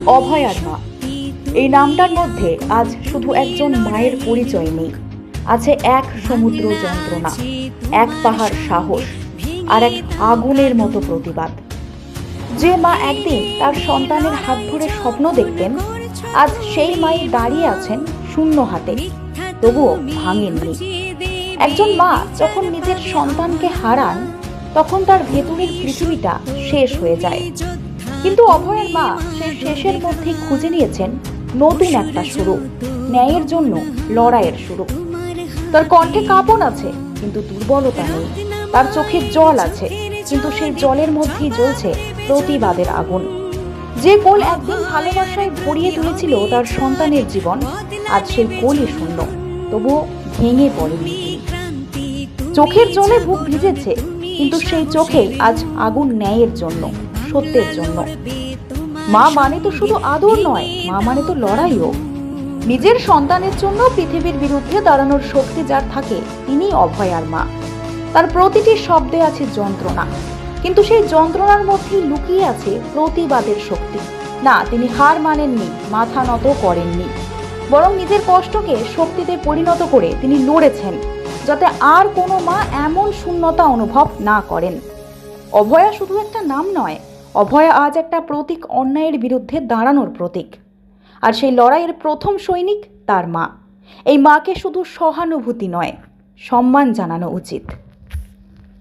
অভয়ার মা, এই নামটার মধ্যে আজ শুধু একজন মায়ের পরিচয় নেই, আছে এক সমুদ্র যন্ত্রণা, এক পাহাড় সাহস আর এক আগুনের মতো প্রতিবাদ। যে মা একদিন তার সন্তানের হাত ধরে স্বপ্ন দেখতেন, আজ সেই মাই দাঁড়িয়ে আছেন শূন্য হাতে, তবুও ভাঙেননি। একজন মা যখন নিজের সন্তানকে হারান, তখন তার ভেতরের পৃথিবীটা শেষ হয়ে যায়। কিন্তু অভয়ার মা সেই শেষের মধ্যে খুঁজে নিয়েছেন নতুন একটা শুরু, ন্যায়ের জন্য লড়াইয়ের শুরু। তার কণ্ঠে কাঁপন আছে কিন্তু দুর্বলতা নেই, তার চোখে জল আছে কিন্তু সেই জলের মধ্যেই জ্বলছে প্রতিবাদের আগুন। যে কোল একদিন ভালোবাসায় ভরিয়ে তুলেছিল তার সন্তানের জীবন, আজ সেই কোলই শূন্য, তবুও ভেঙে পড়েনি। চোখের জলে বুক ভিজেছে, কিন্তু সেই চোখেই আজ আগুন ন্যায়ের জন্য, সত্যের জন্য। মা মানে তো শুধু আদর নয়, মা মানে তো লড়াইও। নিজের সন্তানের জন্য পৃথিবীর বিরুদ্ধে দাঁড়ানোর শক্তি যার থাকে, তিনি অভয়ার মা। তার প্রতিটি শব্দে আছে যন্ত্রণা, কিন্তু সেই যন্ত্রণার মধ্যেই লুকিয়ে আছে প্রতিবাদের শক্তি। না, তিনি হার মানেননি, মাথা নত করেননি, বরং নিজের কষ্টকে শক্তিতে পরিণত করে তিনি লড়েছেন, যাতে আর কোনো মা এমন শূন্যতা অনুভব না করেন। অভয়া শুধু একটা নাম নয়, অভয়া আজ একটা প্রতীক, অন্যায়ের বিরুদ্ধে দাঁড়ানোর প্রতীক। আর সেই লড়াইয়ের প্রথম সৈনিক তার মা। এই মাকে শুধু সহানুভূতি নয়, সম্মান জানানো উচিত।